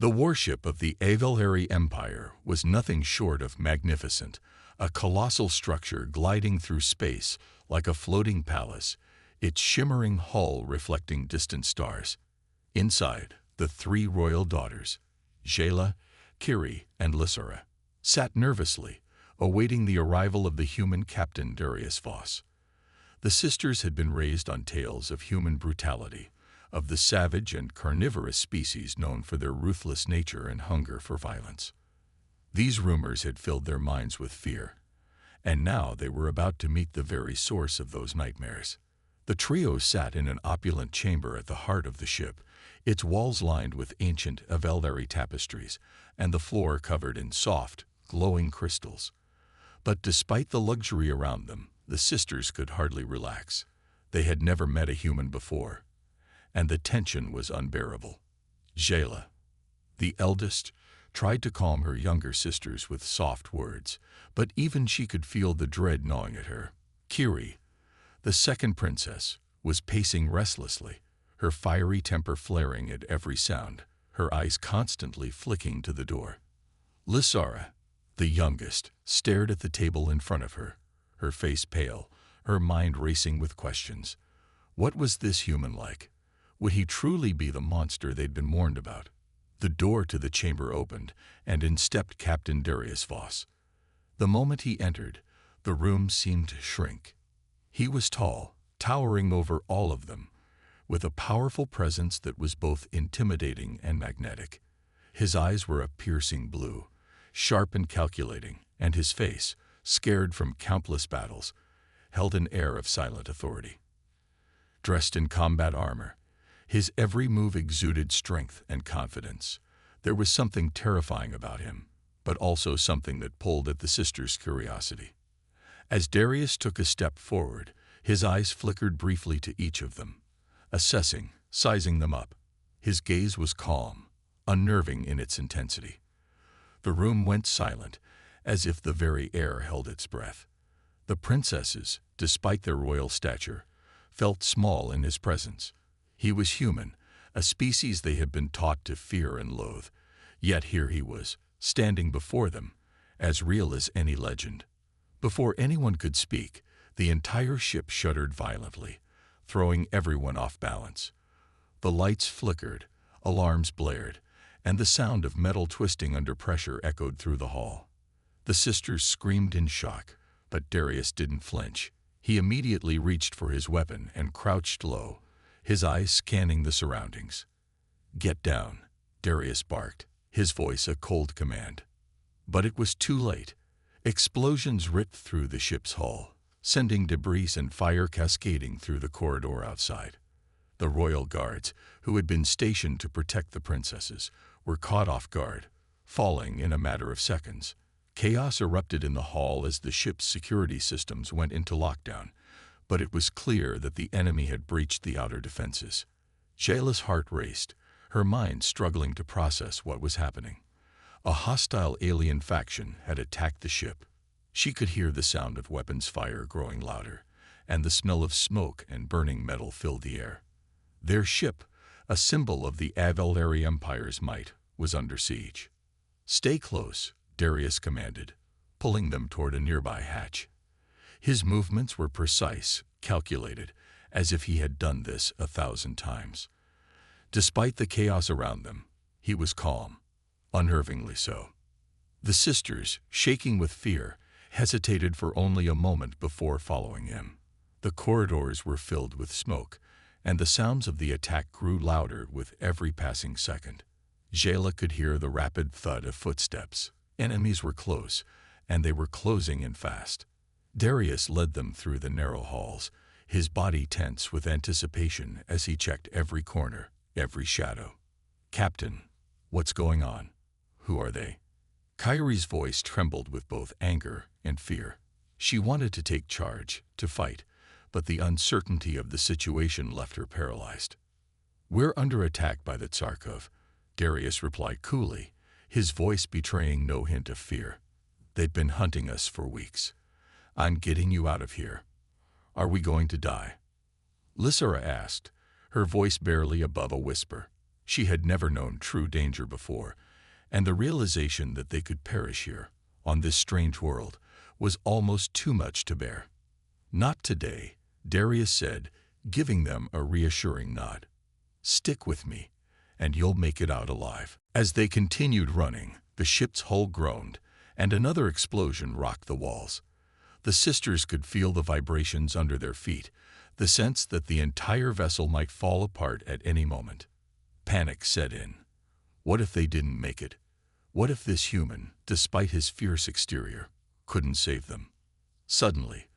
The warship of the Avelari Empire was nothing short of magnificent, a colossal structure gliding through space like a floating palace, its shimmering hull reflecting distant stars. Inside, the three royal daughters, Jayla, Kiri, and Lysara, sat nervously, awaiting the arrival of the human captain Darius Voss. The sisters had been raised on tales of human brutality, of the savage and carnivorous species known for their ruthless nature and hunger for violence. These rumors had filled their minds with fear, and now they were about to meet the very source of those nightmares. The trio sat in an opulent chamber at the heart of the ship, its walls lined with ancient Avelari tapestries, and the floor covered in soft, glowing crystals. But despite the luxury around them, the sisters could hardly relax. They had never met a human before, and the tension was unbearable. Jayla, the eldest, tried to calm her younger sisters with soft words, but even she could feel the dread gnawing at her. Kiri, the second princess, was pacing restlessly, her fiery temper flaring at every sound, her eyes constantly flicking to the door. Lysara, the youngest, stared at the table in front of her, her face pale, her mind racing with questions. What was this human like? Would he truly be the monster they'd been warned about? The door to the chamber opened, and in stepped Captain Darius Voss. The moment he entered, the room seemed to shrink. He was tall, towering over all of them, with a powerful presence that was both intimidating and magnetic. His eyes were a piercing blue, sharp and calculating, and his face, scared from countless battles, held an air of silent authority. Dressed in combat armor, his every move exuded strength and confidence. There was something terrifying about him, but also something that pulled at the sisters' curiosity. As Darius took a step forward, his eyes flickered briefly to each of them, assessing, sizing them up. His gaze was calm, unnerving in its intensity. The room went silent, as if the very air held its breath. The princesses, despite their royal stature, felt small in his presence. He was human, a species they had been taught to fear and loathe, yet here he was, standing before them, as real as any legend. Before anyone could speak, the entire ship shuddered violently, throwing everyone off balance. The lights flickered, alarms blared, and the sound of metal twisting under pressure echoed through the hall. The sisters screamed in shock, but Darius didn't flinch. He immediately reached for his weapon and crouched low, his eyes scanning the surroundings. "Get down," Darius barked, his voice a cold command. But it was too late. Explosions ripped through the ship's hull, sending debris and fire cascading through the corridor outside. The royal guards, who had been stationed to protect the princesses, were caught off guard, falling in a matter of seconds. Chaos erupted in the hall as the ship's security systems went into lockdown, but it was clear that the enemy had breached the outer defenses. Jayla's heart raced, her mind struggling to process what was happening. A hostile alien faction had attacked the ship. She could hear the sound of weapons fire growing louder, and the smell of smoke and burning metal filled the air. Their ship, a symbol of the Avelari Empire's might, was under siege. "Stay close," Darius commanded, pulling them toward a nearby hatch. His movements were precise, calculated, as if he had done this 1,000 times. Despite the chaos around them, he was calm, unnervingly so. The sisters, shaking with fear, hesitated for only a moment before following him. The corridors were filled with smoke, and the sounds of the attack grew louder with every passing second. Jayla could hear the rapid thud of footsteps. Enemies were close, and they were closing in fast. Darius led them through the narrow halls, his body tense with anticipation as he checked every corner, every shadow. "Captain, what's going on? Who are they?" Kyrie's voice trembled with both anger and fear. She wanted to take charge, to fight, but the uncertainty of the situation left her paralyzed. "We're under attack by the Tsarkov," Darius replied coolly, his voice betraying no hint of fear. "They've been hunting us for weeks. I'm getting you out of here. Are we going to die?" Lysara asked, her voice barely above a whisper. She had never known true danger before, and the realization that they could perish here, on this strange world, was almost too much to bear. "Not today," Darius said, giving them a reassuring nod. "Stick with me, and you'll make it out alive." As they continued running, the ship's hull groaned, and another explosion rocked the walls. The sisters could feel the vibrations under their feet, the sense that the entire vessel might fall apart at any moment. Panic set in. What if they didn't make it? What if this human, despite his fierce exterior, couldn't save them? Suddenly,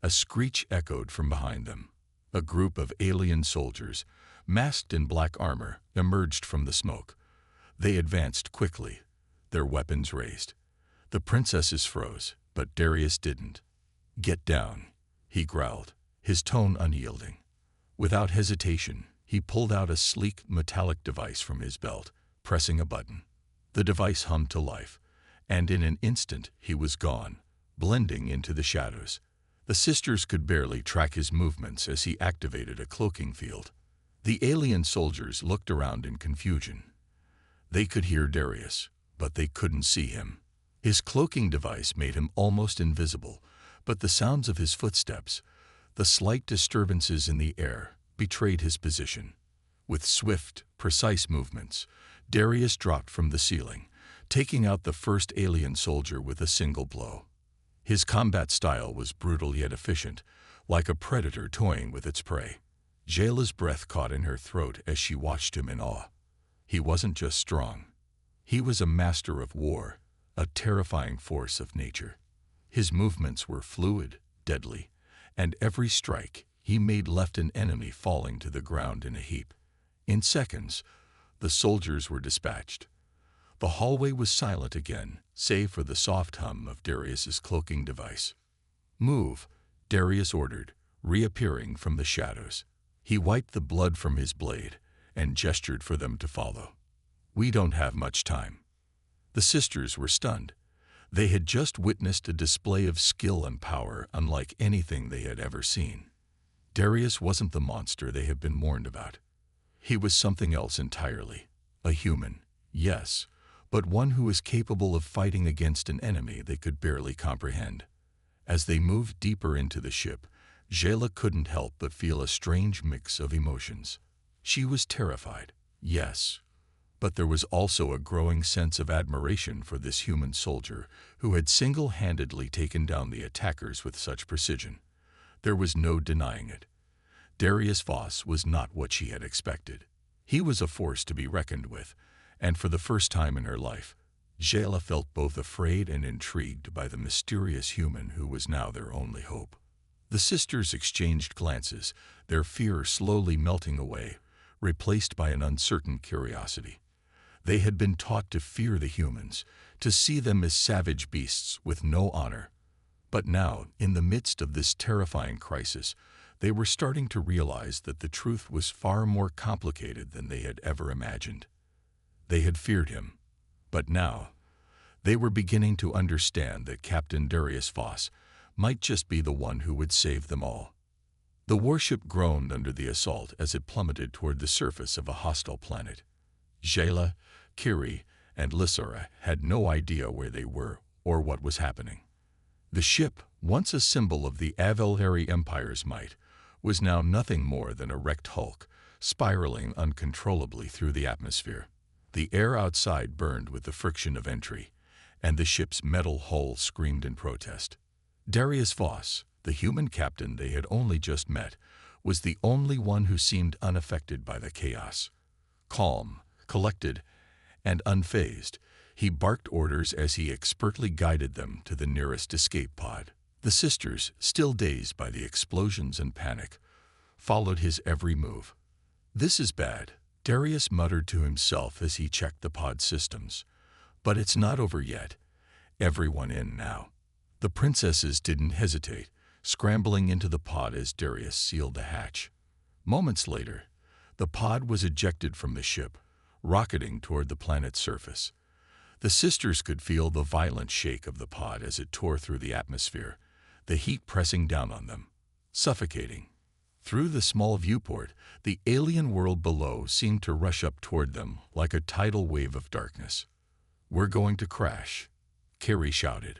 a screech echoed from behind them. A group of alien soldiers, masked in black armor, emerged from the smoke. They advanced quickly, their weapons raised. The princesses froze, but Darius didn't. "Get down," he growled, his tone unyielding. Without hesitation, he pulled out a sleek metallic device from his belt, pressing a button. The device hummed to life, and in an instant he was gone, blending into the shadows. The sisters could barely track his movements as he activated a cloaking field. The alien soldiers looked around in confusion. They could hear Darius, but they couldn't see him. His cloaking device made him almost invisible, but the sounds of his footsteps, the slight disturbances in the air, betrayed his position. With swift, precise movements, Darius dropped from the ceiling, taking out the first alien soldier with a single blow. His combat style was brutal yet efficient, like a predator toying with its prey. Jayla's breath caught in her throat as she watched him in awe. He wasn't just strong. He was a master of war, a terrifying force of nature. His movements were fluid, deadly, and every strike he made left an enemy falling to the ground in a heap. In seconds, the soldiers were dispatched. The hallway was silent again, save for the soft hum of Darius's cloaking device. "Move," Darius ordered, reappearing from the shadows. He wiped the blood from his blade and gestured for them to follow. "We don't have much time." The sisters were stunned. They had just witnessed a display of skill and power unlike anything they had ever seen. Darius wasn't the monster they had been warned about. He was something else entirely. A human, yes, but one who was capable of fighting against an enemy they could barely comprehend. As they moved deeper into the ship, Jayla couldn't help but feel a strange mix of emotions. She was terrified, yes, but there was also a growing sense of admiration for this human soldier who had single-handedly taken down the attackers with such precision. There was no denying it. Darius Voss was not what she had expected. He was a force to be reckoned with, and for the first time in her life, Jayla felt both afraid and intrigued by the mysterious human who was now their only hope. The sisters exchanged glances, their fear slowly melting away, replaced by an uncertain curiosity. They had been taught to fear the humans, to see them as savage beasts with no honor. But now, in the midst of this terrifying crisis, they were starting to realize that the truth was far more complicated than they had ever imagined. They had feared him, but now they were beginning to understand that Captain Darius Voss might just be the one who would save them all. The warship groaned under the assault as it plummeted toward the surface of a hostile planet. Jayla, Kiri, and Lissara had no idea where they were or what was happening. The ship, once a symbol of the Avelheri Empire's might, was now nothing more than a wrecked hulk, spiraling uncontrollably through the atmosphere. The air outside burned with the friction of entry, and the ship's metal hull screamed in protest. Darius Voss, the human captain they had only just met, was the only one who seemed unaffected by the chaos. Calm, collected, and unfazed, he barked orders as he expertly guided them to the nearest escape pod. The sisters, still dazed by the explosions and panic, followed his every move. "This is bad," Darius muttered to himself as he checked the pod systems. "But it's not over yet. Everyone in now." The princesses didn't hesitate, scrambling into the pod as Darius sealed the hatch. Moments later, the pod was ejected from the ship, rocketing toward the planet's surface. The sisters could feel the violent shake of the pod as it tore through the atmosphere, the heat pressing down on them, suffocating. Through the small viewport, the alien world below seemed to rush up toward them like a tidal wave of darkness. "We're going to crash," Carrie shouted,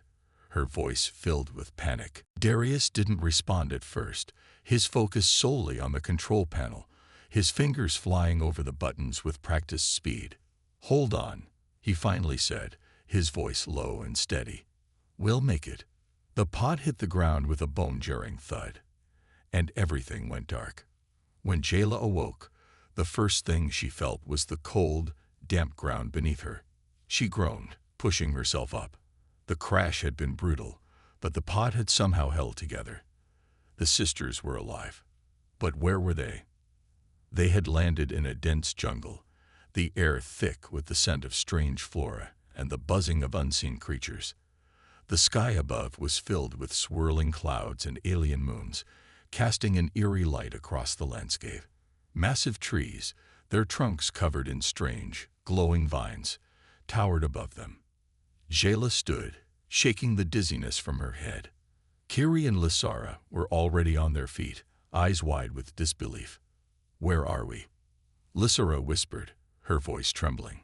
her voice filled with panic. Darius didn't respond at first, his focus solely on the control panel, his fingers flying over the buttons with practiced speed. "Hold on," he finally said, his voice low and steady. "We'll make it." The pod hit the ground with a bone-jarring thud, and everything went dark. When Jayla awoke, the first thing she felt was the cold, damp ground beneath her. She groaned, pushing herself up. The crash had been brutal, but the pod had somehow held together. The sisters were alive. But where were they? They had landed in a dense jungle, the air thick with the scent of strange flora and the buzzing of unseen creatures. The sky above was filled with swirling clouds and alien moons, casting an eerie light across the landscape. Massive trees, their trunks covered in strange, glowing vines, towered above them. Jayla stood, shaking the dizziness from her head. Kiri and Lysara were already on their feet, eyes wide with disbelief. "Where are we?" Lysara whispered, her voice trembling.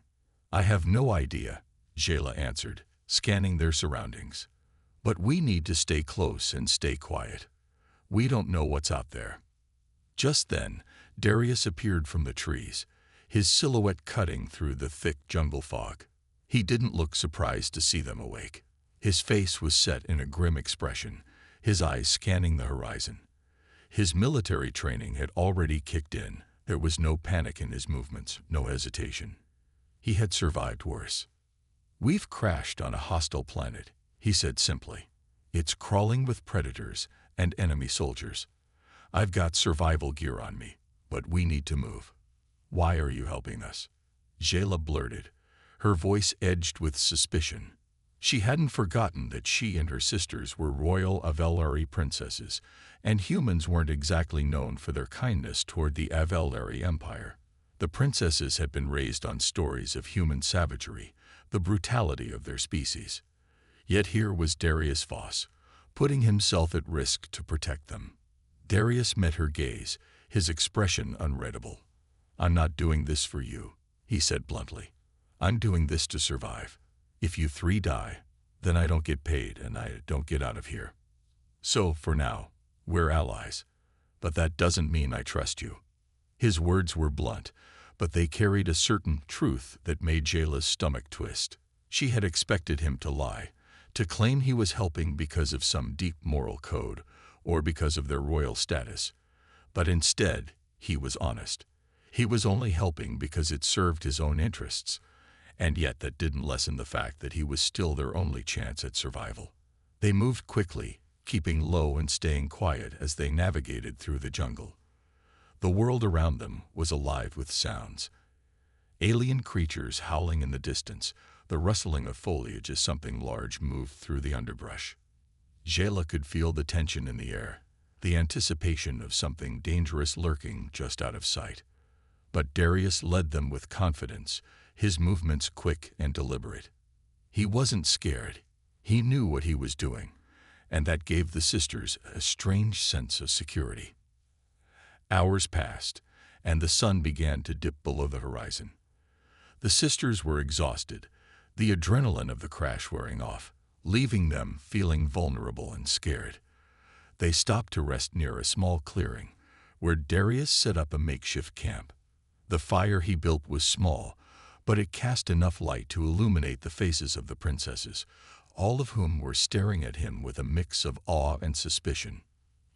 "I have no idea," Jayla answered, scanning their surroundings. "But we need to stay close and stay quiet. We don't know what's out there." Just then, Darius appeared from the trees, his silhouette cutting through the thick jungle fog. He didn't look surprised to see them awake. His face was set in a grim expression, his eyes scanning the horizon. His military training had already kicked in. There was no panic in his movements, no hesitation. He had survived worse. "We've crashed on a hostile planet," he said simply. "It's crawling with predators and enemy soldiers. I've got survival gear on me, but we need to move." "Why are you helping us?" Jayla blurted, her voice edged with suspicion. She hadn't forgotten that she and her sisters were royal Avelari princesses, and humans weren't exactly known for their kindness toward the Avelari Empire. The princesses had been raised on stories of human savagery, the brutality of their species. Yet here was Darius Voss, putting himself at risk to protect them. Darius met her gaze, his expression unreadable. "I'm not doing this for you," he said bluntly. "I'm doing this to survive. If you three die, then I don't get paid and I don't get out of here. So, for now, we're allies. But that doesn't mean I trust you." His words were blunt, but they carried a certain truth that made Jayla's stomach twist. She had expected him to lie, to claim he was helping because of some deep moral code or because of their royal status. But instead, he was honest. He was only helping because it served his own interests. And yet that didn't lessen the fact that he was still their only chance at survival. They moved quickly, keeping low and staying quiet as they navigated through the jungle. The world around them was alive with sounds. Alien creatures howling in the distance, the rustling of foliage as something large moved through the underbrush. Jayla could feel the tension in the air, the anticipation of something dangerous lurking just out of sight. But Darius led them with confidence, his movements quick and deliberate. He wasn't scared. He knew what he was doing, and that gave the sisters a strange sense of security. Hours passed, and the sun began to dip below the horizon. The sisters were exhausted, the adrenaline of the crash wearing off, leaving them feeling vulnerable and scared. They stopped to rest near a small clearing, where Darius set up a makeshift camp. The fire he built was small, but it cast enough light to illuminate the faces of the princesses, all of whom were staring at him with a mix of awe and suspicion.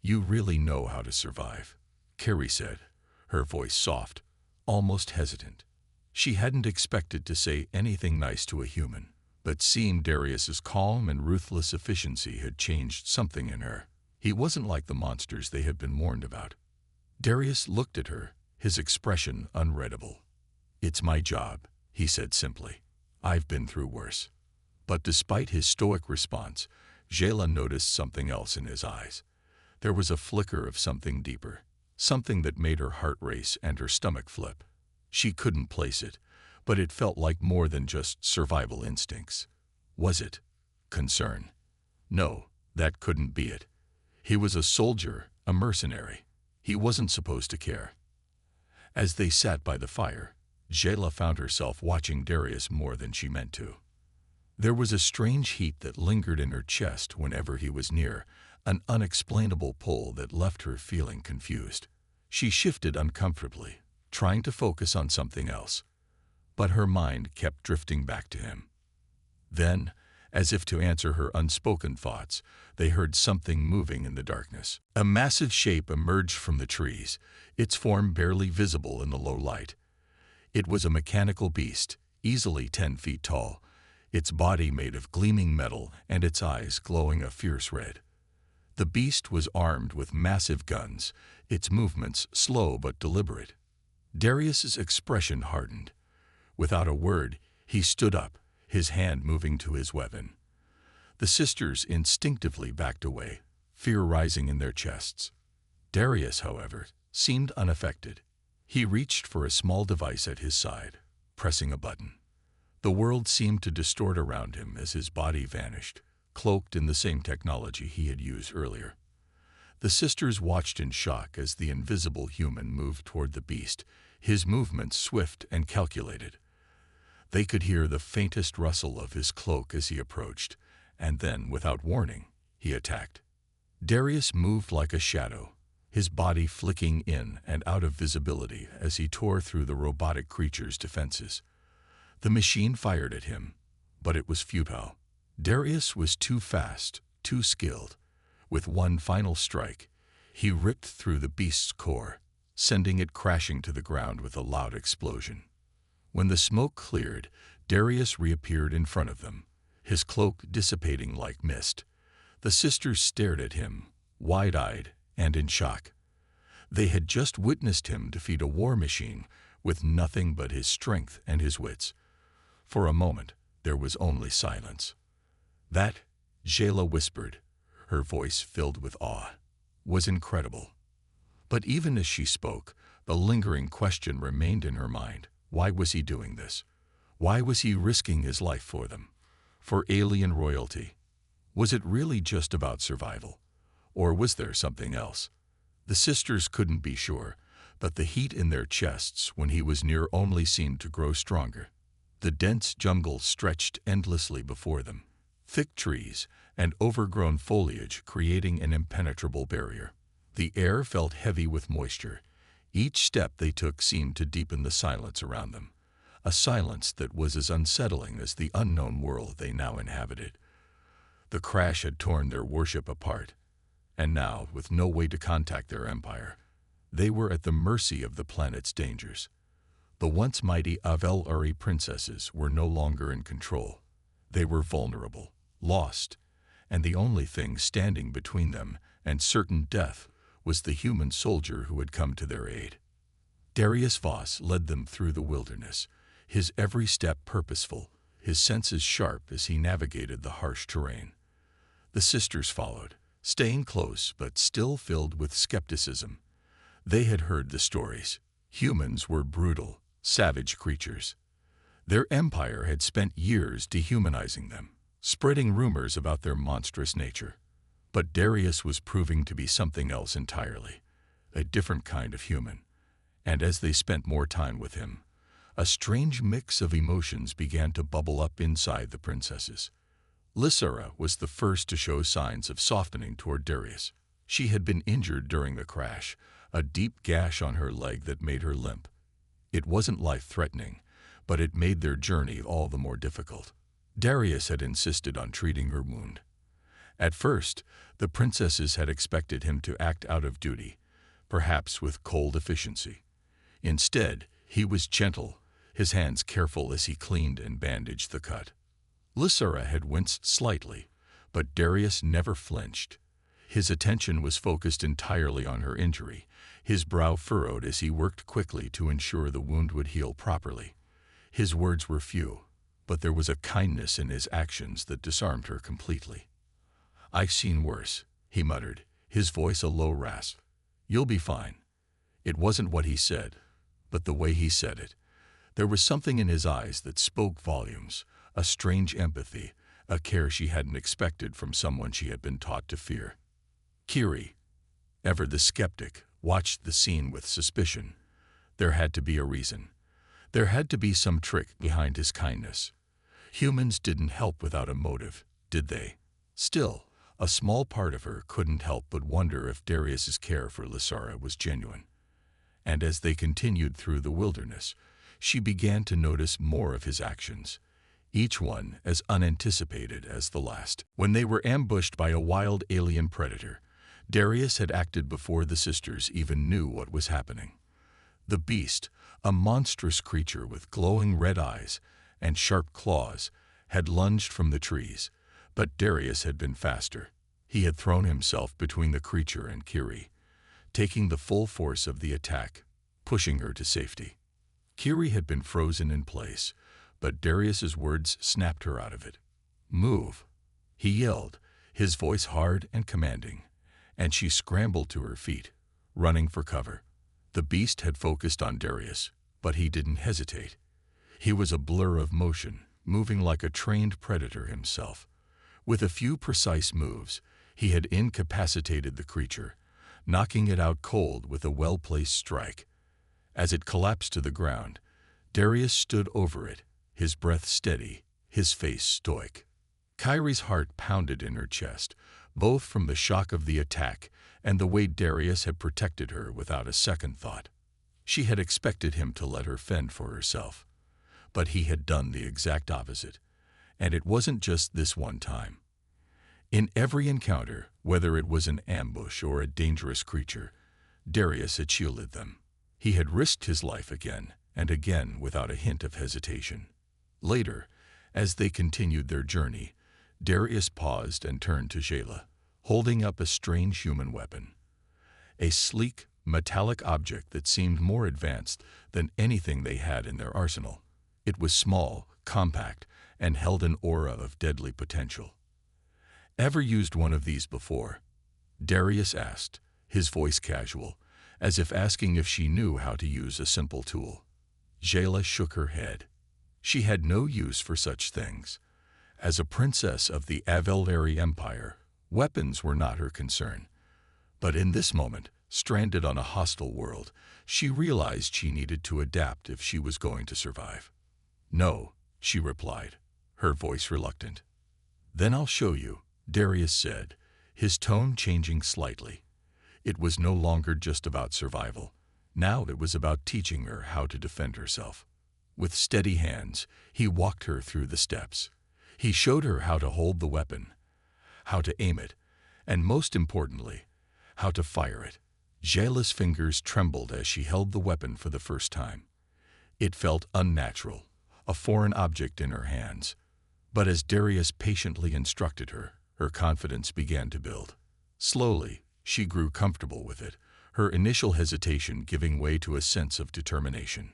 "You really know how to survive," Carrie said, her voice soft, almost hesitant. She hadn't expected to say anything nice to a human, but seeing Darius's calm and ruthless efficiency had changed something in her. He wasn't like the monsters they had been warned about. Darius looked at her, his expression unreadable. "It's my job," he said simply. "I've been through worse." But despite his stoic response, Jayla noticed something else in his eyes. There was a flicker of something deeper, something that made her heart race and her stomach flip. She couldn't place it, but it felt like more than just survival instincts. Was it concern? No, that couldn't be it. He was a soldier, a mercenary. He wasn't supposed to care. As they sat by the fire, Jayla found herself watching Darius more than she meant to. There was a strange heat that lingered in her chest whenever he was near, an unexplainable pull that left her feeling confused. She shifted uncomfortably, trying to focus on something else, but her mind kept drifting back to him. Then, as if to answer her unspoken thoughts, they heard something moving in the darkness. A massive shape emerged from the trees, its form barely visible in the low light. It was a mechanical beast, easily 10 feet tall, its body made of gleaming metal and its eyes glowing a fierce red. The beast was armed with massive guns, its movements slow but deliberate. Darius's expression hardened. Without a word, he stood up, his hand moving to his weapon. The sisters instinctively backed away, fear rising in their chests. Darius, however, seemed unaffected. He reached for a small device at his side, pressing a button. The world seemed to distort around him as his body vanished, cloaked in the same technology he had used earlier. The sisters watched in shock as the invisible human moved toward the beast, his movements swift and calculated. They could hear the faintest rustle of his cloak as he approached, and then, without warning, he attacked. Darius moved like a shadow, his body flicking in and out of visibility as he tore through the robotic creature's defenses. The machine fired at him, but it was futile. Darius was too fast, too skilled. With one final strike, he ripped through the beast's core, sending it crashing to the ground with a loud explosion. When the smoke cleared, Darius reappeared in front of them, his cloak dissipating like mist. The sisters stared at him, wide-eyed and in shock. They had just witnessed him defeat a war machine with nothing but his strength and his wits. For a moment, there was only silence. That, Jayla whispered, her voice filled with awe, was incredible. But even as she spoke, the lingering question remained in her mind. Why was he doing this? Why was he risking his life for them? For alien royalty? Was it really just about survival? Or was there something else? The sisters couldn't be sure, but the heat in their chests when he was near only seemed to grow stronger. The dense jungle stretched endlessly before them, thick trees and overgrown foliage creating an impenetrable barrier. The air felt heavy with moisture. Each step they took seemed to deepen the silence around them, a silence that was as unsettling as the unknown world they now inhabited. The crash had torn their worship apart, and now, with no way to contact their empire, they were at the mercy of the planet's dangers. The once mighty HFY princesses were no longer in control. They were vulnerable, lost, and the only thing standing between them and certain death was the human soldier who had come to their aid. Darius Voss led them through the wilderness, his every step purposeful, his senses sharp as he navigated the harsh terrain. The sisters followed, staying close but still filled with skepticism. They had heard the stories. Humans were brutal, savage creatures. Their empire had spent years dehumanizing them, spreading rumors about their monstrous nature. But Darius was proving to be something else entirely, a different kind of human. And as they spent more time with him, a strange mix of emotions began to bubble up inside the princesses. Lysara was the first to show signs of softening toward Darius. She had been injured during the crash, a deep gash on her leg that made her limp. It wasn't life-threatening, but it made their journey all the more difficult. Darius had insisted on treating her wound. At first, the princesses had expected him to act out of duty, perhaps with cold efficiency. Instead, he was gentle, his hands careful as he cleaned and bandaged the cut. Lysara had winced slightly, but Darius never flinched. His attention was focused entirely on her injury, his brow furrowed as he worked quickly to ensure the wound would heal properly. His words were few, but there was a kindness in his actions that disarmed her completely. "I've seen worse," he muttered, his voice a low rasp. "You'll be fine." It wasn't what he said, but the way he said it. There was something in his eyes that spoke volumes, a strange empathy, a care she hadn't expected from someone she had been taught to fear. Kiri, ever the skeptic, watched the scene with suspicion. There had to be a reason. There had to be some trick behind his kindness. Humans didn't help without a motive, did they? Still, a small part of her couldn't help but wonder if Darius's care for Lysara was genuine. And as they continued through the wilderness, she began to notice more of his actions, each one as unanticipated as the last. When they were ambushed by a wild alien predator, Darius had acted before the sisters even knew what was happening. The beast, a monstrous creature with glowing red eyes and sharp claws, had lunged from the trees, but Darius had been faster. He had thrown himself between the creature and Kiri, taking the full force of the attack, pushing her to safety. Kiri had been frozen in place, but Darius's words snapped her out of it. "Move," he yelled, his voice hard and commanding, and she scrambled to her feet, running for cover. The beast had focused on Darius, but he didn't hesitate. He was a blur of motion, moving like a trained predator himself. With a few precise moves, he had incapacitated the creature, knocking it out cold with a well-placed strike. As it collapsed to the ground, Darius stood over it, his breath steady, his face stoic. Kyrie's heart pounded in her chest, both from the shock of the attack and the way Darius had protected her without a second thought. She had expected him to let her fend for herself, but he had done the exact opposite, and it wasn't just this one time. In every encounter, whether it was an ambush or a dangerous creature, Darius had shielded them. He had risked his life again and again without a hint of hesitation. Later, as they continued their journey, Darius paused and turned to Jayla, holding up a strange human weapon. A sleek, metallic object that seemed more advanced than anything they had in their arsenal. It was small, compact, and held an aura of deadly potential. "Ever used one of these before?" Darius asked, his voice casual, as if asking if she knew how to use a simple tool. Jayla shook her head. She had no use for such things. As a princess of the Avelari Empire, weapons were not her concern. But in this moment, stranded on a hostile world, she realized she needed to adapt if she was going to survive. "No," she replied, her voice reluctant. "Then I'll show you," Darius said, his tone changing slightly. It was no longer just about survival. Now it was about teaching her how to defend herself. With steady hands, he walked her through the steps. He showed her how to hold the weapon, how to aim it, and most importantly, how to fire it. Jayla's fingers trembled as she held the weapon for the first time. It felt unnatural, a foreign object in her hands. But as Darius patiently instructed her, her confidence began to build. Slowly, she grew comfortable with it, her initial hesitation giving way to a sense of determination.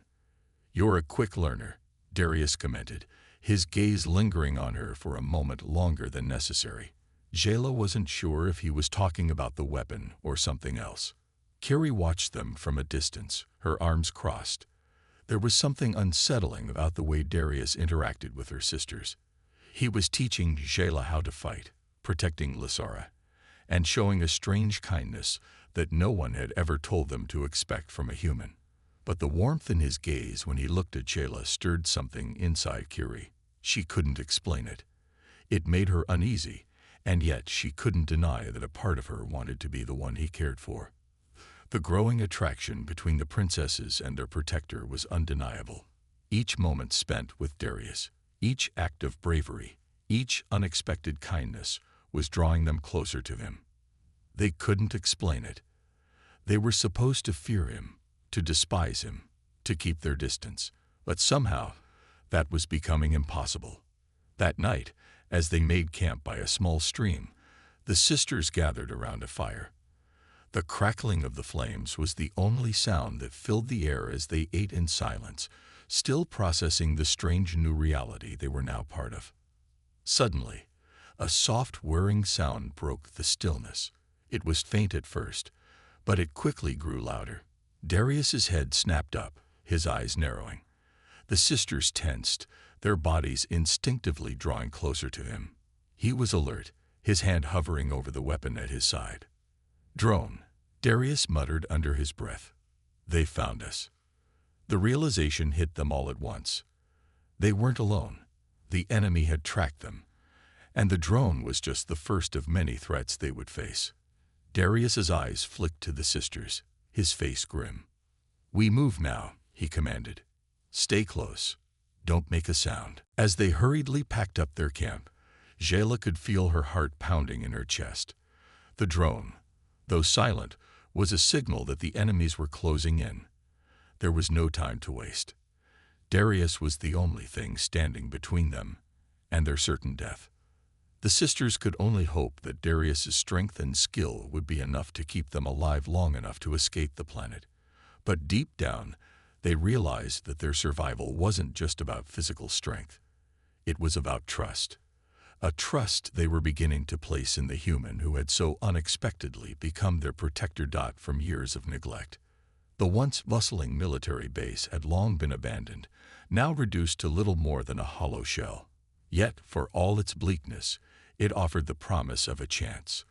"You're a quick learner," Darius commented, his gaze lingering on her for a moment longer than necessary. Jayla wasn't sure if he was talking about the weapon or something else. Kiri watched them from a distance, her arms crossed. There was something unsettling about the way Darius interacted with her sisters. He was teaching Jayla how to fight, protecting Lysara, and showing a strange kindness that no one had ever told them to expect from a human. But the warmth in his gaze when he looked at Jayla stirred something inside Kiri. She couldn't explain it. It made her uneasy, and yet she couldn't deny that a part of her wanted to be the one he cared for. The growing attraction between the princesses and their protector was undeniable. Each moment spent with Darius, each act of bravery, each unexpected kindness was drawing them closer to him. They couldn't explain it. They were supposed to fear him, to despise him, to keep their distance, but somehow that was becoming impossible. That night, as they made camp by a small stream, the sisters gathered around a fire. The crackling of the flames was the only sound that filled the air as they ate in silence, still processing the strange new reality they were now part of. Suddenly, a soft whirring sound broke the stillness. It was faint at first, but it quickly grew louder. Darius's head snapped up, his eyes narrowing. The sisters tensed, their bodies instinctively drawing closer to him. He was alert, his hand hovering over the weapon at his side. "Drone," Darius muttered under his breath. They found us. The realization hit them all at once. They weren't alone. The enemy had tracked them, and the drone was just the first of many threats they would face. Darius's eyes flicked to the sisters, his face grim. "We move now," he commanded. "Stay close. Don't make a sound." As they hurriedly packed up their camp, Jayla could feel her heart pounding in her chest. The drone, though silent, was a signal that the enemies were closing in. There was no time to waste. Darius was the only thing standing between them and their certain death. The sisters could only hope that Darius's strength and skill would be enough to keep them alive long enough to escape the planet. But deep down, they realized that their survival wasn't just about physical strength. It was about trust. A trust they were beginning to place in the human who had so unexpectedly become their protector. From years of neglect. The once bustling military base had long been abandoned, now reduced to little more than a hollow shell. Yet, for all its bleakness, it offered the promise of a chance.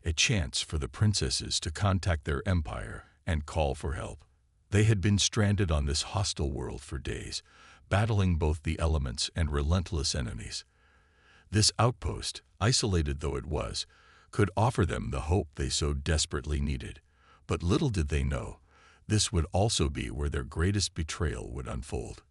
A chance for the princesses to contact their empire and call for help. They had been stranded on this hostile world for days, battling both the elements and relentless enemies. This outpost, isolated though it was, could offer them the hope they so desperately needed. But little did they know, this would also be where their greatest betrayal would unfold.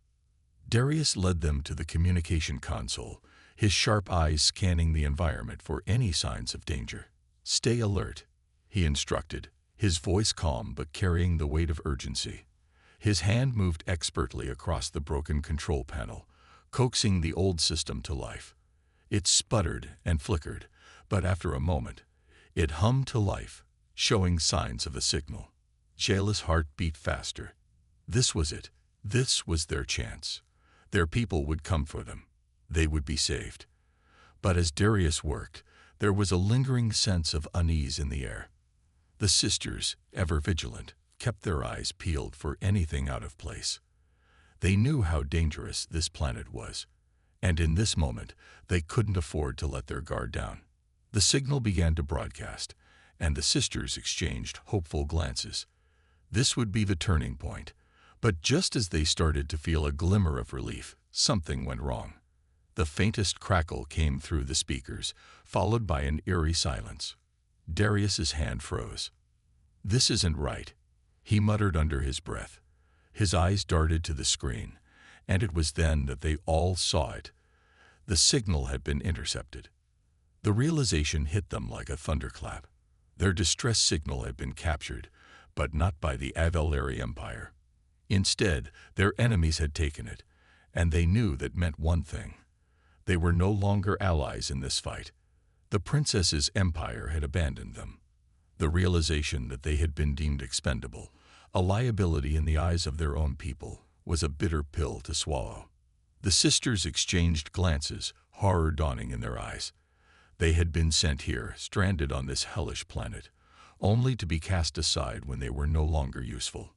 Darius led them to the communication console, his sharp eyes scanning the environment for any signs of danger. "Stay alert," he instructed, his voice calm but carrying the weight of urgency. His hand moved expertly across the broken control panel, coaxing the old system to life. It sputtered and flickered, but after a moment, it hummed to life, showing signs of a signal. Jayla's heart beat faster. This was it. This was their chance. Their people would come for them. They would be saved. But as Darius worked, there was a lingering sense of unease in the air. The sisters, ever vigilant, kept their eyes peeled for anything out of place. They knew how dangerous this planet was, and in this moment, they couldn't afford to let their guard down. The signal began to broadcast, and the sisters exchanged hopeful glances. This would be the turning point. But just as they started to feel a glimmer of relief, something went wrong. The faintest crackle came through the speakers, followed by an eerie silence. Darius's hand froze. "This isn't right," he muttered under his breath. His eyes darted to the screen, and it was then that they all saw it. The signal had been intercepted. The realization hit them like a thunderclap. Their distress signal had been captured, but not by the HFY Empire. Instead, their enemies had taken it, and they knew that meant one thing. They were no longer allies in this fight. The princess's empire had abandoned them. The realization that they had been deemed expendable, a liability in the eyes of their own people, was a bitter pill to swallow. The sisters exchanged glances, horror dawning in their eyes. They had been sent here, stranded on this hellish planet, only to be cast aside when they were no longer useful.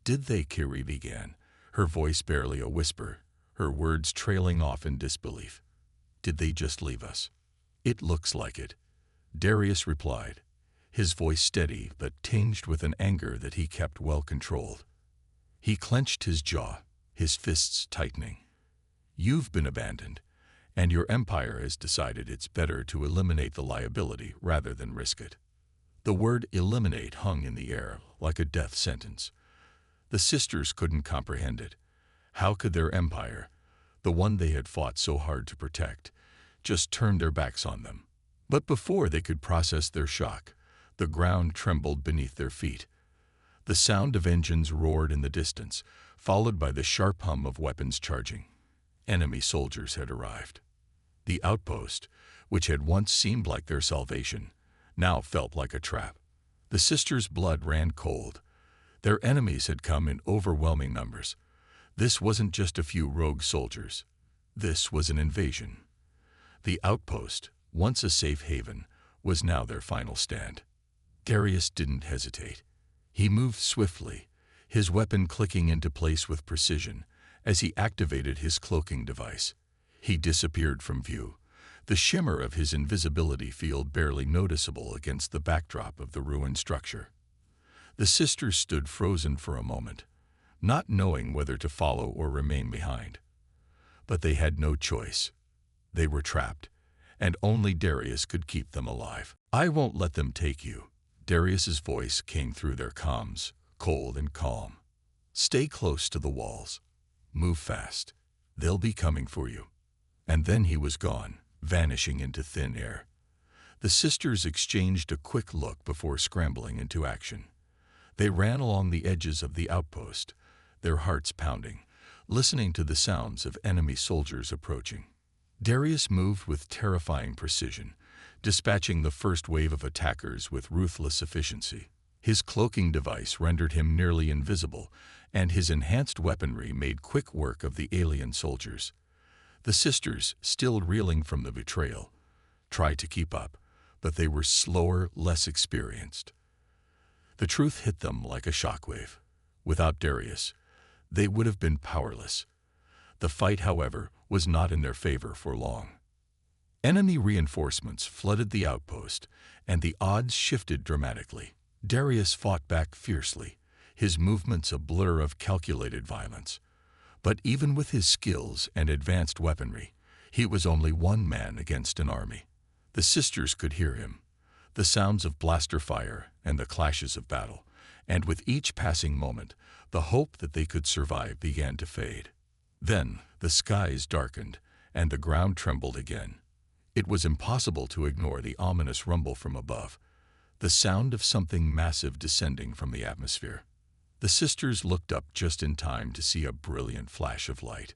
"Did they?" Kiri began, her voice barely a whisper, her words trailing off in disbelief. "Did they just leave us?" "It looks like it," Darius replied, his voice steady but tinged with an anger that he kept well controlled. He clenched his jaw, his fists tightening. "You've been abandoned, and your empire has decided it's better to eliminate the liability rather than risk it." The word eliminate hung in the air like a death sentence. The sisters couldn't comprehend it. How could their empire, the one they had fought so hard to protect, just turn their backs on them? But before they could process their shock, the ground trembled beneath their feet. The sound of engines roared in the distance, followed by the sharp hum of weapons charging. Enemy soldiers had arrived. The outpost, which had once seemed like their salvation, now felt like a trap. The sisters' blood ran cold. Their enemies had come in overwhelming numbers. This wasn't just a few rogue soldiers. This was an invasion. The outpost, once a safe haven, was now their final stand. Darius didn't hesitate. He moved swiftly, his weapon clicking into place with precision as he activated his cloaking device. He disappeared from view, the shimmer of his invisibility field barely noticeable against the backdrop of the ruined structure. The sisters stood frozen for a moment, not knowing whether to follow or remain behind. But they had no choice. They were trapped, and only Darius could keep them alive. "I won't let them take you." Darius's voice came through their comms, cold and calm. "Stay close to the walls. Move fast. They'll be coming for you." And then he was gone, vanishing into thin air. The sisters exchanged a quick look before scrambling into action. They ran along the edges of the outpost, their hearts pounding, listening to the sounds of enemy soldiers approaching. Darius moved with terrifying precision, dispatching the first wave of attackers with ruthless efficiency. His cloaking device rendered him nearly invisible, and his enhanced weaponry made quick work of the alien soldiers. The sisters, still reeling from the betrayal, tried to keep up, but they were slower, less experienced. The truth hit them like a shockwave. Without Darius, they would have been powerless. The fight, however, was not in their favor for long. Enemy reinforcements flooded the outpost, and the odds shifted dramatically. Darius fought back fiercely, his movements a blur of calculated violence. But even with his skills and advanced weaponry, he was only one man against an army. The sisters could hear him, the sounds of blaster fire and the clashes of battle, and with each passing moment, the hope that they could survive began to fade. Then the skies darkened, and the ground trembled again. It was impossible to ignore the ominous rumble from above, the sound of something massive descending from the atmosphere. The sisters looked up just in time to see a brilliant flash of light.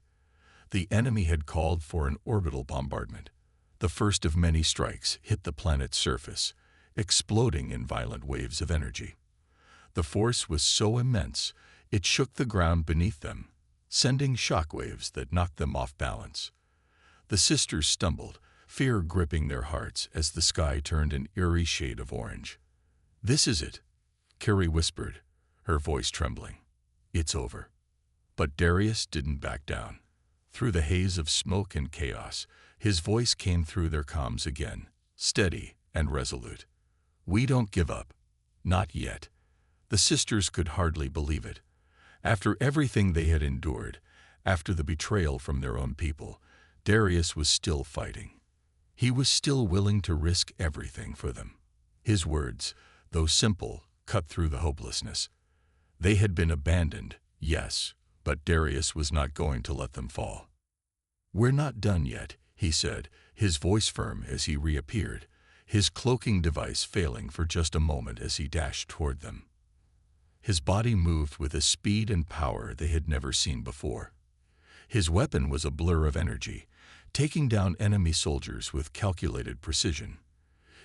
The enemy had called for an orbital bombardment. The first of many strikes hit the planet's surface, exploding in violent waves of energy. The force was so immense, it shook the ground beneath them, sending shockwaves that knocked them off balance. The sisters stumbled, fear gripping their hearts as the sky turned an eerie shade of orange. "This is it," Carrie whispered, her voice trembling. "It's over." But Darius didn't back down. Through the haze of smoke and chaos, his voice came through their comms again, steady and resolute. "We don't give up. Not yet." The sisters could hardly believe it. After everything they had endured, after the betrayal from their own people, Darius was still fighting. He was still willing to risk everything for them. His words, though simple, cut through the hopelessness. They had been abandoned, yes, but Darius was not going to let them fall. "We're not done yet," he said, his voice firm as he reappeared, his cloaking device failing for just a moment as he dashed toward them. His body moved with a speed and power they had never seen before. His weapon was a blur of energy, taking down enemy soldiers with calculated precision.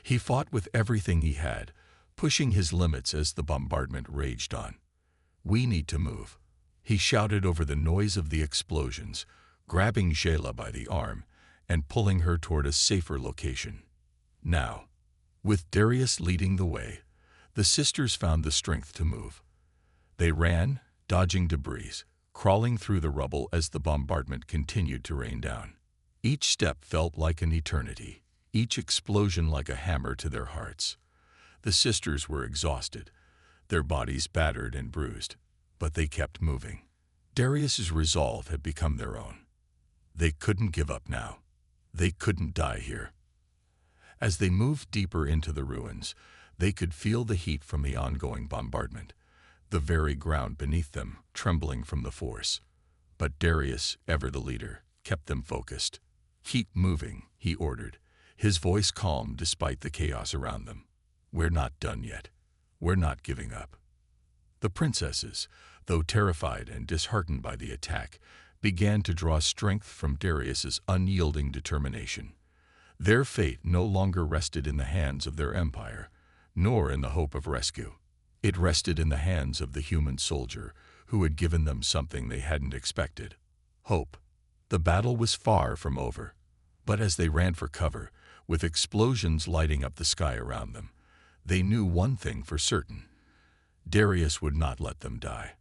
He fought with everything he had, pushing his limits as the bombardment raged on. "We need to move," he shouted over the noise of the explosions, grabbing Jayla by the arm and pulling her toward a safer location. Now, with Darius leading the way, the sisters found the strength to move. They ran, dodging debris, crawling through the rubble as the bombardment continued to rain down. Each step felt like an eternity, each explosion like a hammer to their hearts. The sisters were exhausted, their bodies battered and bruised, but they kept moving. Darius's resolve had become their own. They couldn't give up now. They couldn't die here. As they moved deeper into the ruins, they could feel the heat from the ongoing bombardment, the very ground beneath them trembling from the force. But Darius, ever the leader, kept them focused. "Keep moving," he ordered, his voice calm despite the chaos around them. "We're not done yet. We're not giving up." The princesses, though terrified and disheartened by the attack, began to draw strength from Darius's unyielding determination. Their fate no longer rested in the hands of their empire, nor in the hope of rescue. It rested in the hands of the human soldier who had given them something they hadn't expected: hope. The battle was far from over, but as they ran for cover, with explosions lighting up the sky around them, they knew one thing for certain: Darius would not let them die.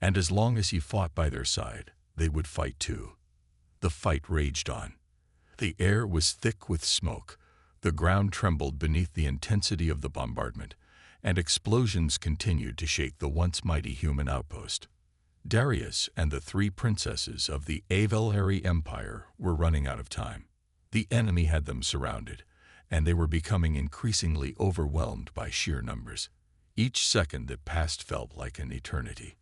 And as long as he fought by their side, they would fight too. The fight raged on. The air was thick with smoke, the ground trembled beneath the intensity of the bombardment, and explosions continued to shake the once mighty human outpost. Darius and the three princesses of the Avelhary Empire were running out of time. The enemy had them surrounded, and they were becoming increasingly overwhelmed by sheer numbers. Each second that passed felt like an eternity.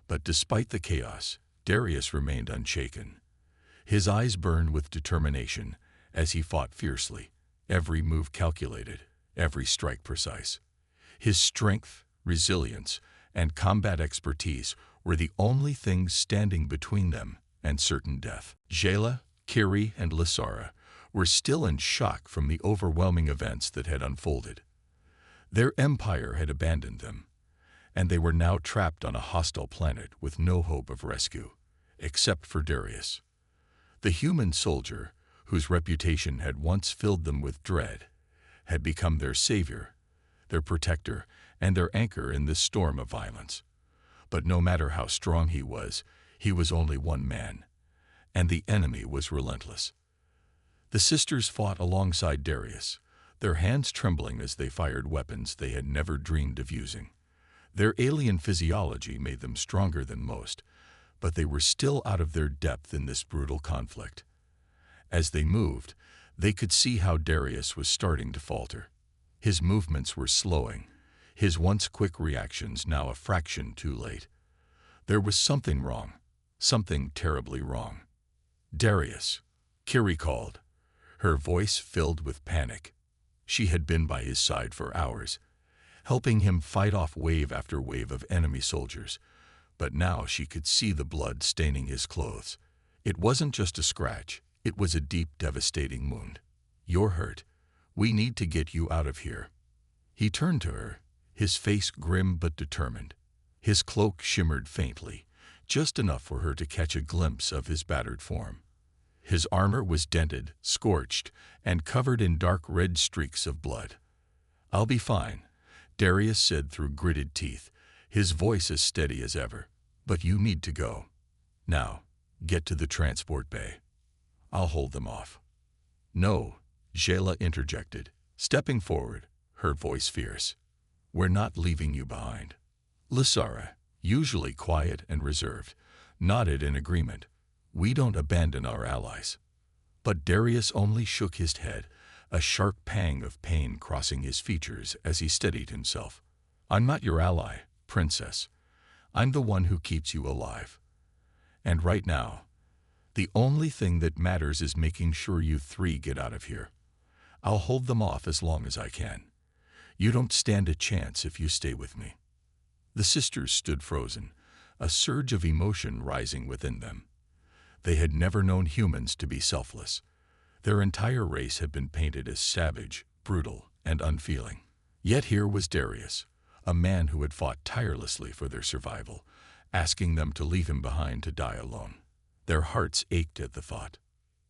But despite the chaos, Darius remained unshaken. His eyes burned with determination as he fought fiercely, every move calculated, every strike precise. His strength, resilience, and combat expertise were the only things standing between them and certain death. Jayla, Kiri, and Lysara were still in shock from the overwhelming events that had unfolded. Their empire had abandoned them, and they were now trapped on a hostile planet with no hope of rescue, except for Darius. The human soldier, whose reputation had once filled them with dread, had become their savior, their protector, and their anchor in this storm of violence. But no matter how strong he was only one man, and the enemy was relentless. The sisters fought alongside Darius, their hands trembling as they fired weapons they had never dreamed of using. Their alien physiology made them stronger than most, but they were still out of their depth in this brutal conflict. As they moved, they could see how Darius was starting to falter. His movements were slowing, his once quick reactions now a fraction too late. There was something wrong, something terribly wrong. "Darius," Kiri called, her voice filled with panic. She had been by his side for hours, helping him fight off wave after wave of enemy soldiers, but now she could see the blood staining his clothes. It wasn't just a scratch, it was a deep, devastating wound. "You're hurt. We need to get you out of here." He turned to her, his face grim but determined. His cloak shimmered faintly, just enough for her to catch a glimpse of his battered form. His armor was dented, scorched, and covered in dark red streaks of blood. "I'll be fine," Darius said through gritted teeth, his voice as steady as ever. "But you need to go. Now, get to the transport bay. I'll hold them off." "No," Jayla interjected, stepping forward, her voice fierce. "We're not leaving you behind." Lysara, usually quiet and reserved, nodded in agreement. "We don't abandon our allies." But Darius only shook his head, a sharp pang of pain crossing his features as he steadied himself. "I'm not your ally, princess. I'm the one who keeps you alive. And right now, the only thing that matters is making sure you three get out of here. I'll hold them off as long as I can. You don't stand a chance if you stay with me." The sisters stood frozen, a surge of emotion rising within them. They had never known humans to be selfless. Their entire race had been painted as savage, brutal, and unfeeling. Yet here was Darius, a man who had fought tirelessly for their survival, asking them to leave him behind to die alone. Their hearts ached at the thought.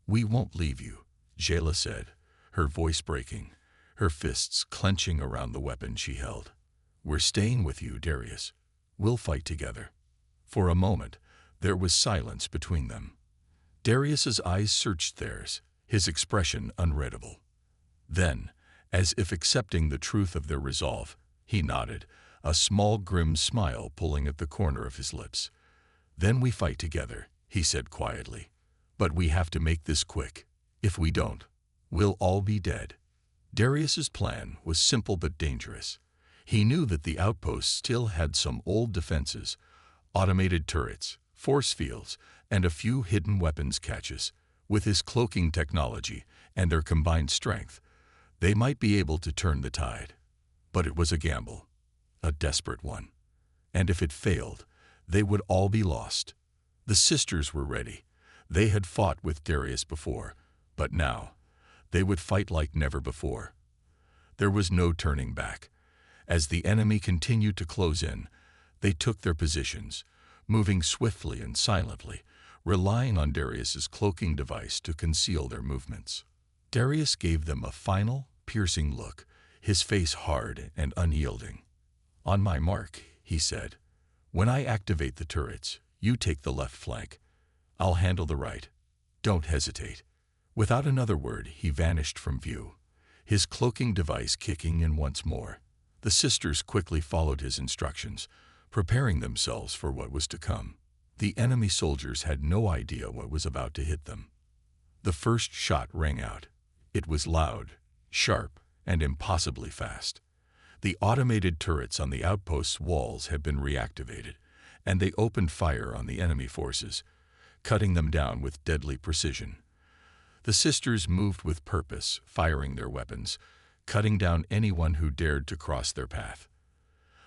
"We won't leave you," Jayla said, her voice breaking, her fists clenching around the weapon she held. "We're staying with you, Darius. We'll fight together." For a moment, there was silence between them. Darius's eyes searched theirs, his expression unreadable. Then, as if accepting the truth of their resolve, he nodded, a small grim smile pulling at the corner of his lips. "Then we fight together," he said quietly. "But we have to make this quick. If we don't, we'll all be dead." Darius's plan was simple but dangerous. He knew that the outpost still had some old defenses, automated turrets, force fields, and a few hidden weapons caches. With his cloaking technology and their combined strength, they might be able to turn the tide. But it was a gamble, a desperate one. And if it failed, they would all be lost. The sisters were ready. They had fought with Darius before, but now, they would fight like never before. There was no turning back. As the enemy continued to close in, they took their positions, moving swiftly and silently, relying on Darius's cloaking device to conceal their movements. Darius gave them a final, piercing look, his face hard and unyielding. "On my mark," he said. "When I activate the turrets, you take the left flank. I'll handle the right. Don't hesitate." Without another word, he vanished from view, his cloaking device kicking in once more. The sisters quickly followed his instructions, preparing themselves for what was to come. The enemy soldiers had no idea what was about to hit them. The first shot rang out. It was loud, sharp, and impossibly fast. The automated turrets on the outpost's walls had been reactivated, and they opened fire on the enemy forces, cutting them down with deadly precision. The sisters moved with purpose, firing their weapons, cutting down anyone who dared to cross their path.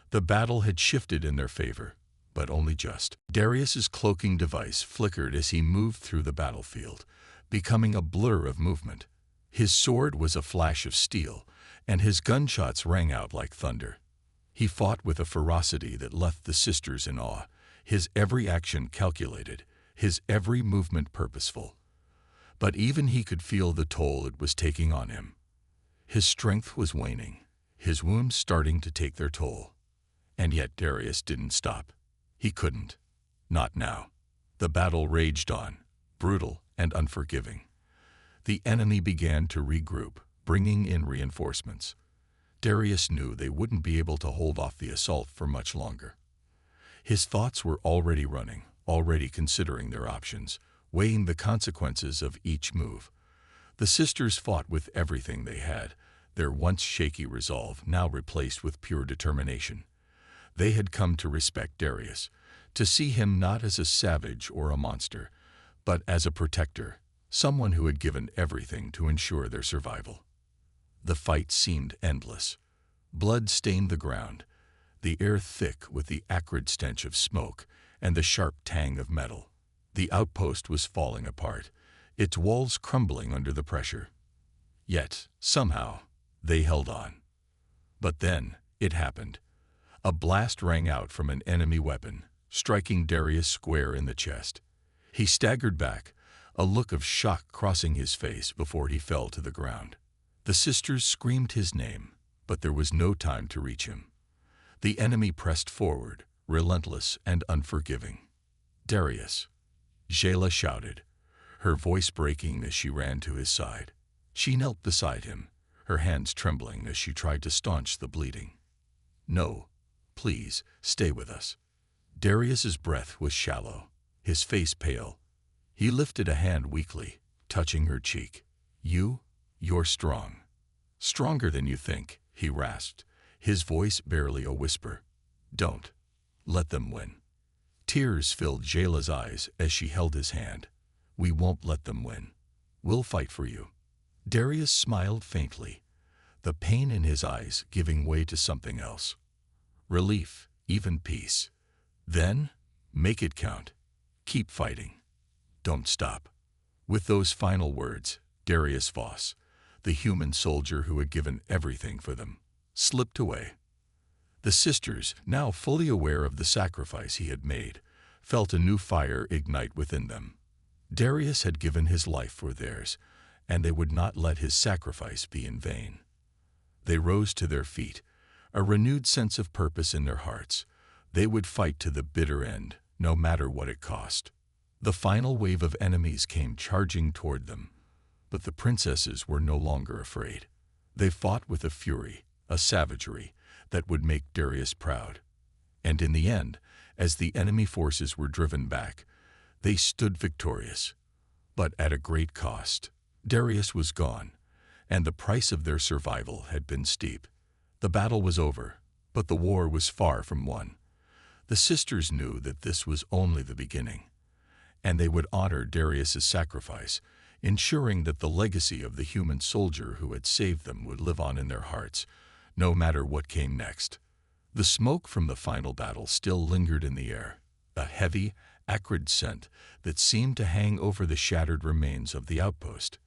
The battle had shifted in their favor, but only just. Darius's cloaking device flickered as he moved through the battlefield, becoming a blur of movement. His sword was a flash of steel, and his gunshots rang out like thunder. He fought with a ferocity that left the sisters in awe, his every action calculated, his every movement purposeful. But even he could feel the toll it was taking on him. His strength was waning, his wounds starting to take their toll. And yet Darius didn't stop. He couldn't. Not now. The battle raged on, brutal and unforgiving. The enemy began to regroup, bringing in reinforcements. Darius knew they wouldn't be able to hold off the assault for much longer. His thoughts were already running, already considering their options, weighing the consequences of each move. The sisters fought with everything they had, their once shaky resolve now replaced with pure determination. They had come to respect Darius, to see him not as a savage or a monster, but as a protector, someone who had given everything to ensure their survival. The fight seemed endless. Blood stained the ground, the air thick with the acrid stench of smoke and the sharp tang of metal. The outpost was falling apart, its walls crumbling under the pressure. Yet, somehow, they held on. But then, it happened. A blast rang out from an enemy weapon, striking Darius square in the chest. He staggered back, a look of shock crossing his face before he fell to the ground. The sisters screamed his name, but there was no time to reach him. The enemy pressed forward, relentless and unforgiving. "Darius!" Jayla shouted, her voice breaking as she ran to his side. She knelt beside him, her hands trembling as she tried to staunch the bleeding. "No, please, stay with us." Darius's breath was shallow, his face pale. He lifted a hand weakly, touching her cheek. You're strong. Stronger than you think," he rasped, his voice barely a whisper. "Don't let them win." Tears filled Jayla's eyes as she held his hand. "We won't let them win. We'll fight for you." Darius smiled faintly, the pain in his eyes giving way to something else. Relief, even peace. Then, make it count. Keep fighting. Don't stop. With those final words, Darius Voss, the human soldier who had given everything for them, slipped away. The sisters, now fully aware of the sacrifice he had made, felt a new fire ignite within them. Darius had given his life for theirs, and they would not let his sacrifice be in vain. They rose to their feet, a renewed sense of purpose in their hearts. They would fight to the bitter end, no matter what it cost. The final wave of enemies came charging toward them, but the princesses were no longer afraid. They fought with a fury, a savagery, that would make Darius proud. And in the end, as the enemy forces were driven back, they stood victorious. But at a great cost. Darius was gone, and the price of their survival had been steep. The battle was over, but the war was far from won. The sisters knew that this was only the beginning, and they would honor Darius's sacrifice, ensuring that the legacy of the human soldier who had saved them would live on in their hearts, no matter what came next. The smoke from the final battle still lingered in the air, a heavy, acrid scent that seemed to hang over the shattered remains of the outpost.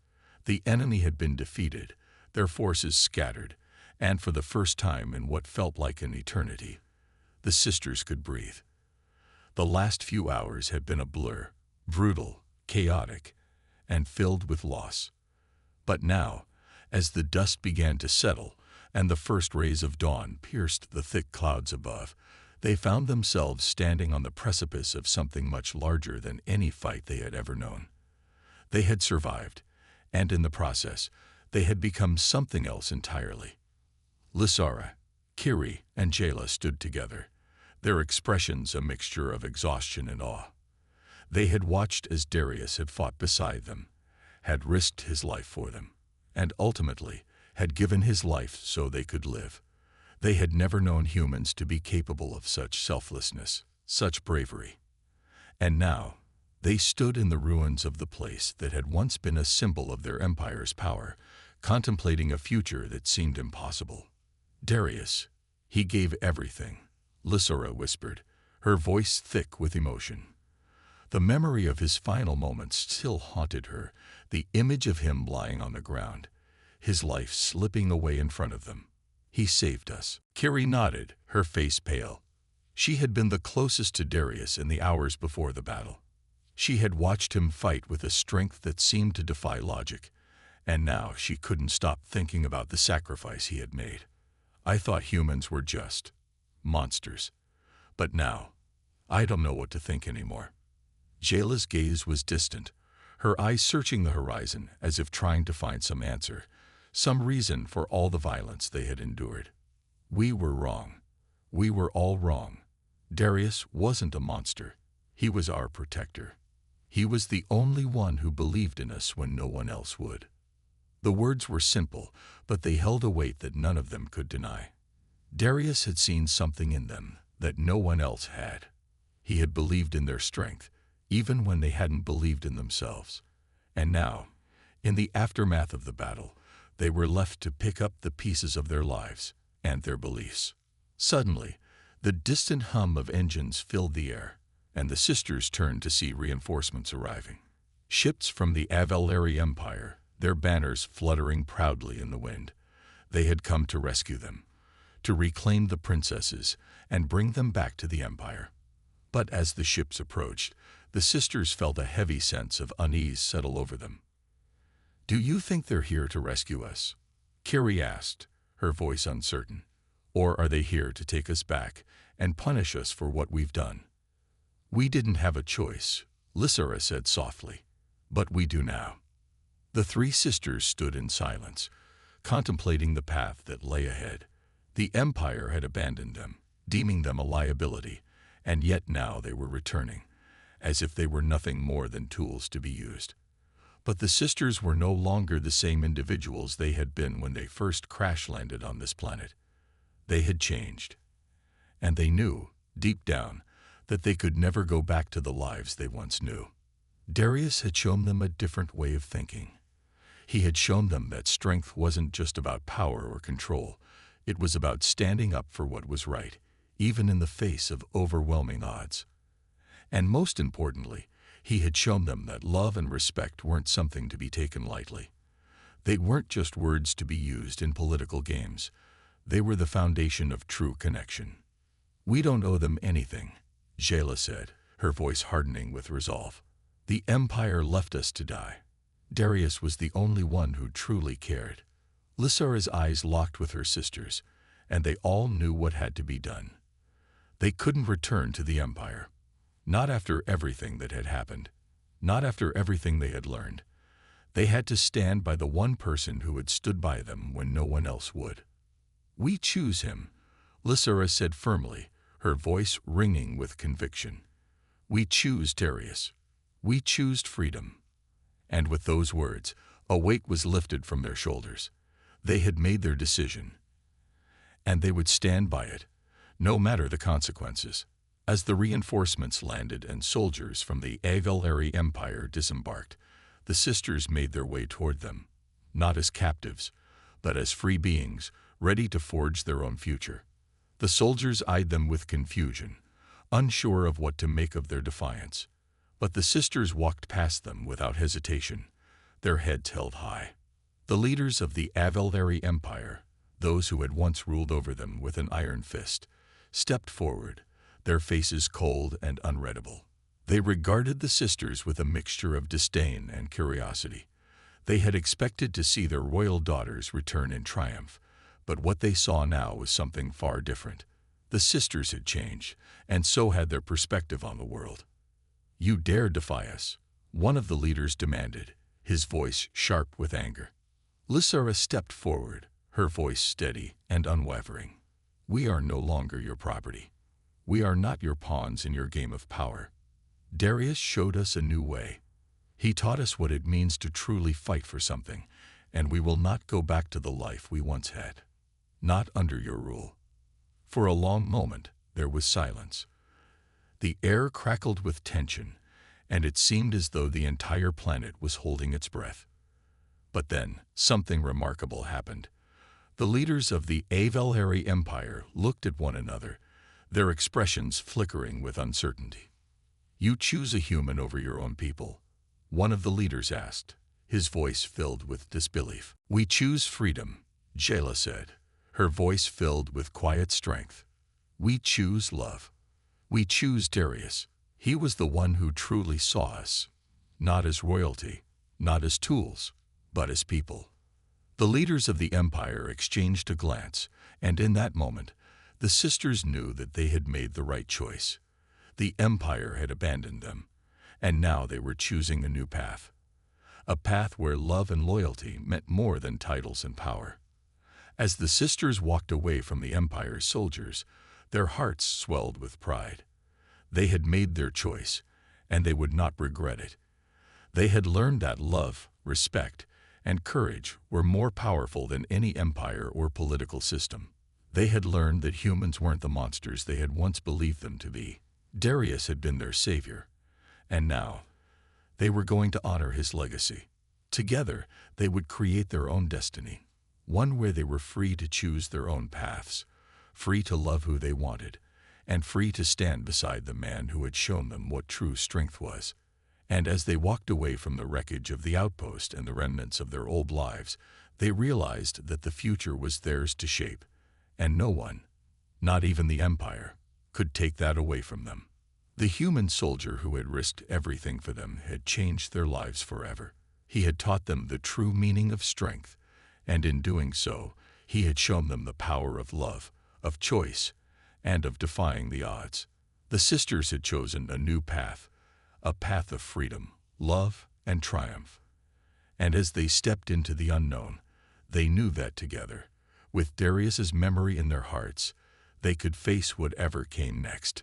The enemy had been defeated, their forces scattered, and for the first time in what felt like an eternity, the sisters could breathe. The last few hours had been a blur, brutal, chaotic, and filled with loss. But now, as the dust began to settle and the first rays of dawn pierced the thick clouds above, they found themselves standing on the precipice of something much larger than any fight they had ever known. They had survived, and in the process, they had become something else entirely. Lysara, Kiri and Jayla stood together, their expressions a mixture of exhaustion and awe. They had watched as Darius had fought beside them, had risked his life for them, and ultimately had given his life so they could live. They had never known humans to be capable of such selflessness, such bravery. And now, they stood in the ruins of the place that had once been a symbol of their empire's power, contemplating a future that seemed impossible. Darius, he gave everything, Lysora whispered, her voice thick with emotion. The memory of his final moments still haunted her, the image of him lying on the ground, his life slipping away in front of them. He saved us. Kiri nodded, her face pale. She had been the closest to Darius in the hours before the battle. She had watched him fight with a strength that seemed to defy logic, and now she couldn't stop thinking about the sacrifice he had made. I thought humans were just monsters. But now, I don't know what to think anymore. Jayla's gaze was distant, her eyes searching the horizon as if trying to find some answer, some reason for all the violence they had endured. We were wrong. We were all wrong. Darius wasn't a monster. He was our protector. He was the only one who believed in us when no one else would. The words were simple, but they held a weight that none of them could deny. Darius had seen something in them that no one else had. He had believed in their strength, even when they hadn't believed in themselves. And now, in the aftermath of the battle, they were left to pick up the pieces of their lives and their beliefs. Suddenly, the distant hum of engines filled the air, and the sisters turned to see reinforcements arriving. Ships from the Avalari Empire, their banners fluttering proudly in the wind. They had come to rescue them, to reclaim the princesses and bring them back to the Empire. But as the ships approached, the sisters felt a heavy sense of unease settle over them. "Do you think they're here to rescue us?" Kiri asked, her voice uncertain. "Or are they here to take us back and punish us for what we've done?" "We didn't have a choice," Lysora said softly, "but we do now." The three sisters stood in silence, contemplating the path that lay ahead. The Empire had abandoned them, deeming them a liability, and yet now they were returning, as if they were nothing more than tools to be used. But the sisters were no longer the same individuals they had been when they first crash-landed on this planet. They had changed, and they knew, deep down, that they could never go back to the lives they once knew. Darius had shown them a different way of thinking. He had shown them that strength wasn't just about power or control. It was about standing up for what was right, even in the face of overwhelming odds. And most importantly, he had shown them that love and respect weren't something to be taken lightly. They weren't just words to be used in political games. They were the foundation of true connection. "We don't owe them anything," Jayla said, her voice hardening with resolve. "The Empire left us to die. Darius was the only one who truly cared." Lysora's eyes locked with her sisters, and they all knew what had to be done. They couldn't return to the Empire. Not after everything that had happened. Not after everything they had learned. They had to stand by the one person who had stood by them when no one else would. "We choose him," Lysora said firmly, her voice ringing with conviction. "We choose Darius. We choose freedom." And with those words, a weight was lifted from their shoulders. They had made their decision, and they would stand by it, no matter the consequences. As the reinforcements landed and soldiers from the Avalari Empire disembarked, the sisters made their way toward them, not as captives, but as free beings, ready to forge their own future. The soldiers eyed them with confusion, unsure of what to make of their defiance. But the sisters walked past them without hesitation, their heads held high. The leaders of the Avalari Empire, those who had once ruled over them with an iron fist, stepped forward, their faces cold and unreadable. They regarded the sisters with a mixture of disdain and curiosity. They had expected to see their royal daughters return in triumph, but what they saw now was something far different. The sisters had changed, and so had their perspective on the world. "You dare defy us," one of the leaders demanded, his voice sharp with anger. Lysora stepped forward, her voice steady and unwavering. We are no longer your property. We are not your pawns in your game of power. Darius showed us a new way. He taught us what it means to truly fight for something, and we will not go back to the life we once had. Not under your rule. For a long moment, there was silence. The air crackled with tension, and it seemed as though the entire planet was holding its breath. But then, something remarkable happened. The leaders of the HFY Empire looked at one another, their expressions flickering with uncertainty. "You choose a human over your own people?" one of the leaders asked, his voice filled with disbelief. "We choose freedom," Jayla said, her voice filled with quiet strength. "We choose love. We choose Darius. He was the one who truly saw us, not as royalty, not as tools, but as people." The leaders of the empire exchanged a glance, and in that moment, the sisters knew that they had made the right choice. The empire had abandoned them, and now they were choosing a new path. A path where love and loyalty meant more than titles and power. As the sisters walked away from the empire's soldiers, their hearts swelled with pride. They had made their choice, and they would not regret it. They had learned that love, respect, and courage were more powerful than any empire or political system. They had learned that humans weren't the monsters they had once believed them to be. Darius had been their savior, and now they were going to honor his legacy. Together, they would create their own destiny, one where they were free to choose their own paths, free to love who they wanted, and free to stand beside the man who had shown them what true strength was. And as they walked away from the wreckage of the outpost and the remnants of their old lives, they realized that the future was theirs to shape, and no one, not even the empire, could take that away from them. The human soldier who had risked everything for them had changed their lives forever. He had taught them the true meaning of strength, and in doing so, he had shown them the power of love, of choice, and of defying the odds. The sisters had chosen a new path, a path of freedom, love, and triumph. And as they stepped into the unknown, they knew that together, with Darius's memory in their hearts, they could face whatever came next.